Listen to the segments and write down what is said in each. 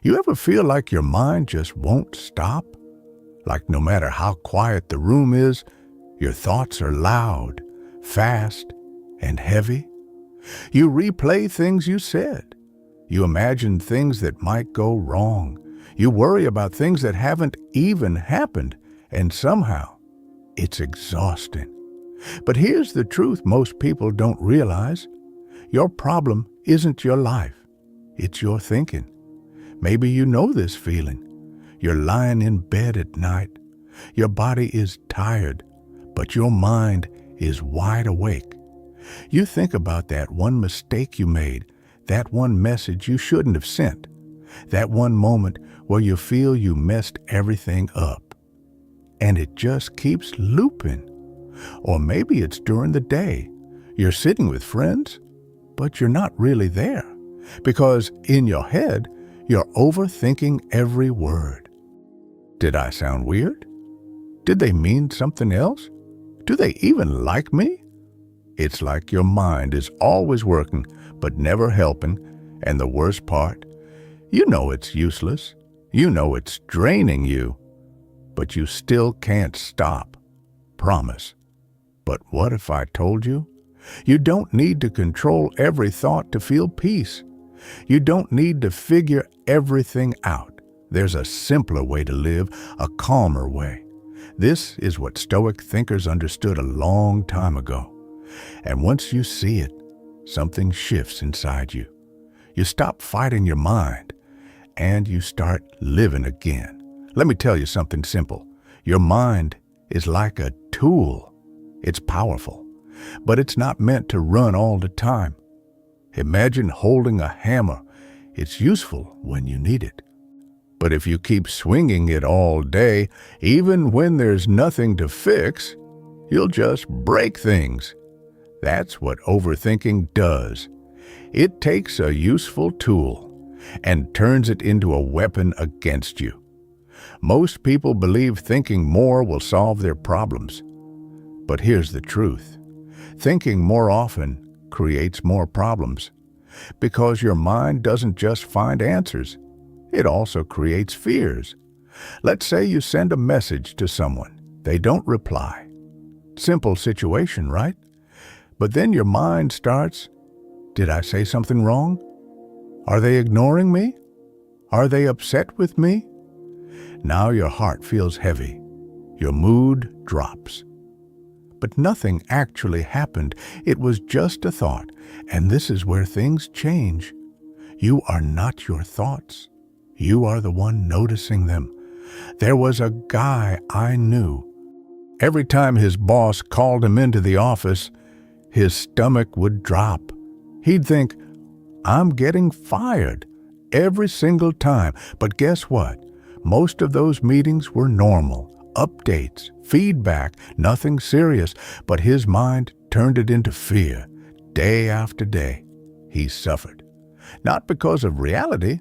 You ever feel like your mind just won't stop? Like no matter how quiet the room is, your thoughts are loud, fast, and heavy? You replay things you said. You imagine things that might go wrong. You worry about things that haven't even happened, and somehow it's exhausting. But here's the truth most people don't realize. Your problem isn't your life. It's your thinking. Maybe you know this feeling. You're lying in bed at night. Your body is tired, but your mind is wide awake. You think about that one mistake you made, that one message you shouldn't have sent, that one moment where you feel you messed everything up. And it just keeps looping. Or maybe it's during the day. You're sitting with friends, but you're not really there, because in your head, you're overthinking every word. Did I sound weird? Did they mean something else? Do they even like me? It's like your mind is always working, but never helping, and the worst part, you know it's useless. You know it's draining you, but you still can't stop. Promise. But what if I told you? You don't need to control every thought to feel peace. You don't need to figure everything out. There's a simpler way to live, a calmer way. This is what Stoic thinkers understood a long time ago. And once you see it, something shifts inside you. You stop fighting your mind, and you start living again. Let me tell you something simple. Your mind is like a tool. It's powerful, but it's not meant to run all the time. Imagine holding a hammer. It's useful when you need it. But if you keep swinging it all day, even when there's nothing to fix, you'll just break things. That's what overthinking does. It takes a useful tool and turns it into a weapon against you. Most people believe thinking more will solve their problems. But here's the truth. Thinking more often creates more problems, because your mind doesn't just find answers. It also creates fears. Let's say you send a message to someone. They don't reply. Simple situation, right? But then your mind starts, did I say something wrong? Are they ignoring me? Are they upset with me? Now your heart feels heavy. Your mood drops. But nothing actually happened. It was just a thought. And this is where things change. You are not your thoughts. You are the one noticing them. There was a guy I knew. Every time his boss called him into the office, his stomach would drop. He'd think, I'm getting fired every single time. But guess what? Most of those meetings were normal. Updates, feedback, nothing serious, but his mind turned it into fear. Day after day, he suffered. Not because of reality,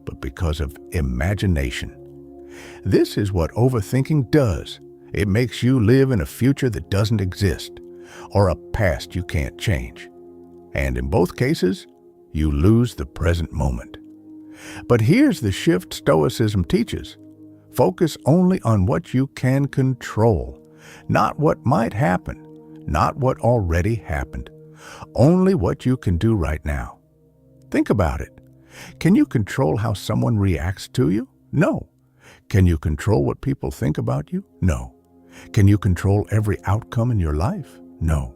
but because of imagination. This is what overthinking does. It makes you live in a future that doesn't exist, or a past you can't change. And in both cases, you lose the present moment. But here's the shift Stoicism teaches. Focus only on what you can control, not what might happen, not what already happened, only what you can do right now. Think about it. Can you control how someone reacts to you? No. Can you control what people think about you? No. Can you control every outcome in your life? No.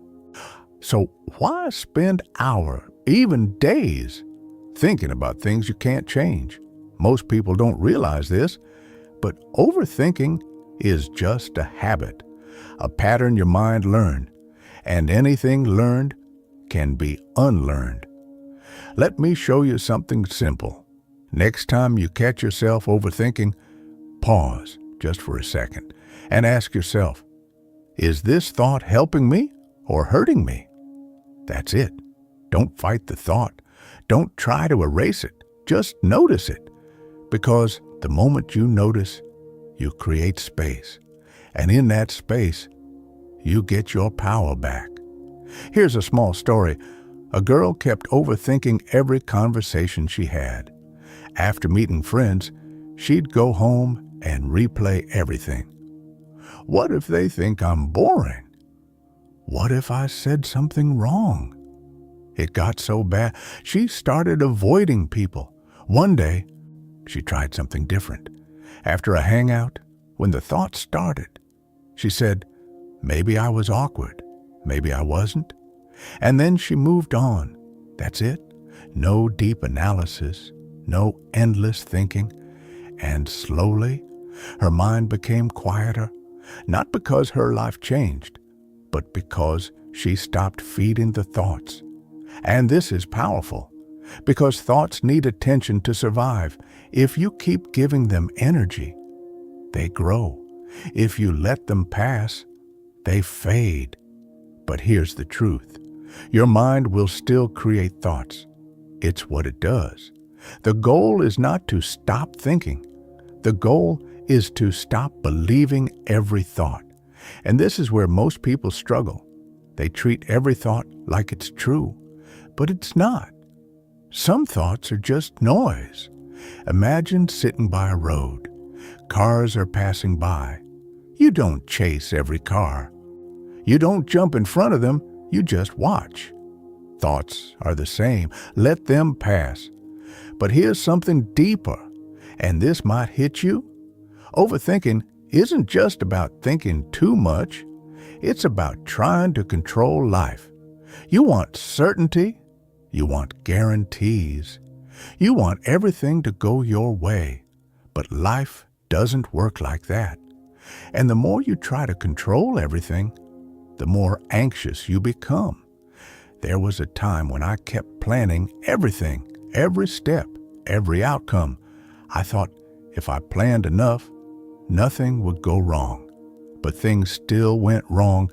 So why spend hours, even days, thinking about things you can't change? Most people don't realize this, but overthinking is just a habit, a pattern your mind learned, and anything learned can be unlearned. Let me show you something simple. Next time you catch yourself overthinking, pause just for a second and ask yourself, is this thought helping me or hurting me? That's it. Don't fight the thought. Don't try to erase it. Just notice it. Because the moment you notice, you create space. And in that space, you get your power back. Here's a small story. A girl kept overthinking every conversation she had. After meeting friends, she'd go home and replay everything. What if they think I'm boring? What if I said something wrong? It got so bad, she started avoiding people. One day, she tried something different. After a hangout, when the thought started, she said, maybe I was awkward, maybe I wasn't. And then she moved on. That's it. No deep analysis, no endless thinking. And slowly, her mind became quieter, not because her life changed, but because she stopped feeding the thoughts. And this is powerful, because thoughts need attention to survive. If you keep giving them energy, they grow. If you let them pass, they fade. But here's the truth. Your mind will still create thoughts. It's what it does. The goal is not to stop thinking. The goal is to stop believing every thought. And this is where most people struggle. They treat every thought like it's true, but it's not. Some thoughts are just noise. Imagine sitting by a road. Cars are passing by. You don't chase every car. You don't jump in front of them, you just watch. Thoughts are the same. Let them pass. But here's something deeper, and this might hit you. Overthinking isn't just about thinking too much. It's about trying to control life. You want certainty. You want guarantees. You want everything to go your way. But life doesn't work like that. And the more you try to control everything, the more anxious you become. There was a time when I kept planning everything, every step, every outcome. I thought if I planned enough, nothing would go wrong. But things still went wrong,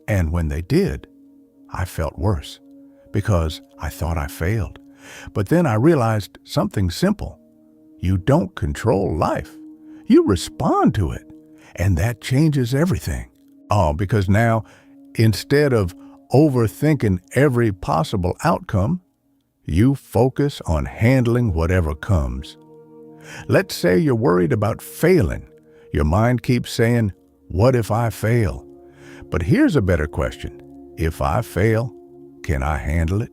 and when they did, I felt worse because I thought I failed. But then I realized something simple. You don't control life. You respond to it, and that changes everything. Oh, because now, instead of overthinking every possible outcome, you focus on handling whatever comes. Let's say you're worried about failing. Your mind keeps saying, what if I fail? But here's a better question. If I fail, can I handle it?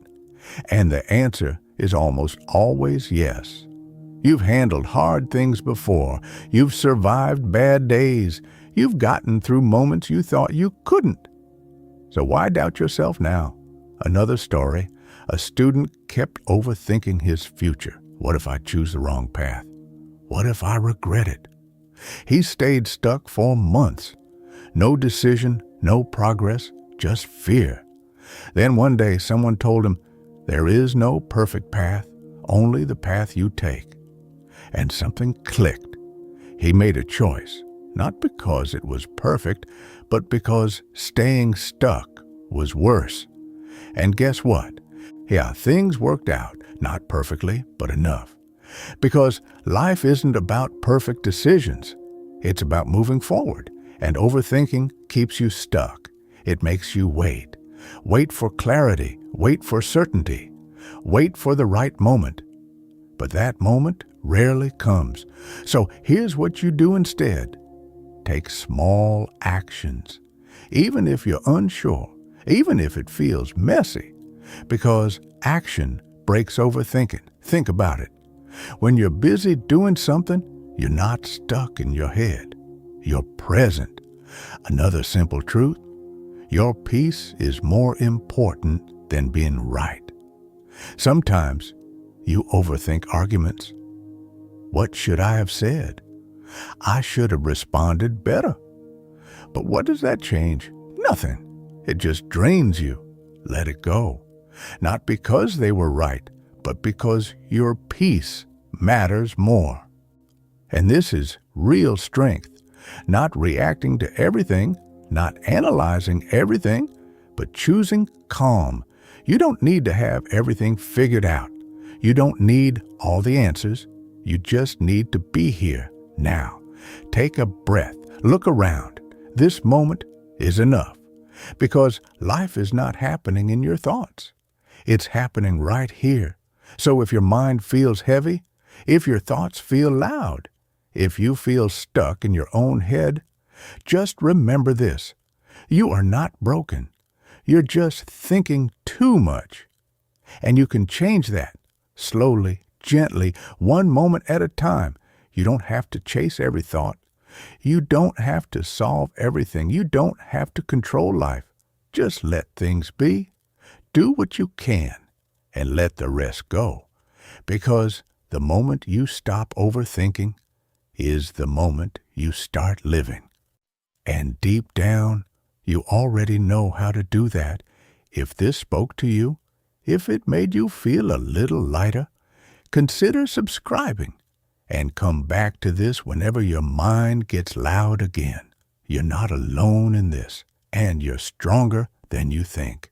And the answer is almost always yes. You've handled hard things before. You've survived bad days. You've gotten through moments you thought you couldn't. So why doubt yourself now? Another story. A student kept overthinking his future. What if I choose the wrong path? What if I regret it? He stayed stuck for months. No decision, no progress, just fear. Then one day someone told him, there is no perfect path, only the path you take. And something clicked. He made a choice, not because it was perfect, but because staying stuck was worse. And guess what? Yeah, things worked out, not perfectly, but enough. Because life isn't about perfect decisions. It's about moving forward, and overthinking keeps you stuck. It makes you wait. Wait for clarity. Wait for certainty. Wait for the right moment. But that moment rarely comes. So here's what you do instead. Take small actions, even if you're unsure, even if it feels messy, because action breaks overthinking. Think about it. When you're busy doing something, you're not stuck in your head. You're present. Another simple truth, your peace is more important than being right. Sometimes you overthink arguments. What should I have said? I should have responded better. But what does that change? Nothing. It just drains you. Let it go. Not because they were right, but because your peace matters more. And this is real strength. Not reacting to everything, not analyzing everything, but choosing calm. You don't need to have everything figured out. You don't need all the answers. You just need to be here now. Take a breath. Look around. This moment is enough. Because life is not happening in your thoughts. It's happening right here. So if your mind feels heavy, If your thoughts feel loud, if you feel stuck in your own head, just remember this. You are not broken. You're just thinking too much. And you can change that slowly, gently, one moment at a time. You don't have to chase every thought. You don't have to solve everything. You don't have to control life. Just let things be. Do what you can and let the rest go. Because the moment you stop overthinking is the moment you start living. And deep down, you already know how to do that. If this spoke to you, if it made you feel a little lighter, consider subscribing and come back to this whenever your mind gets loud again. You're not alone in this, and you're stronger than you think.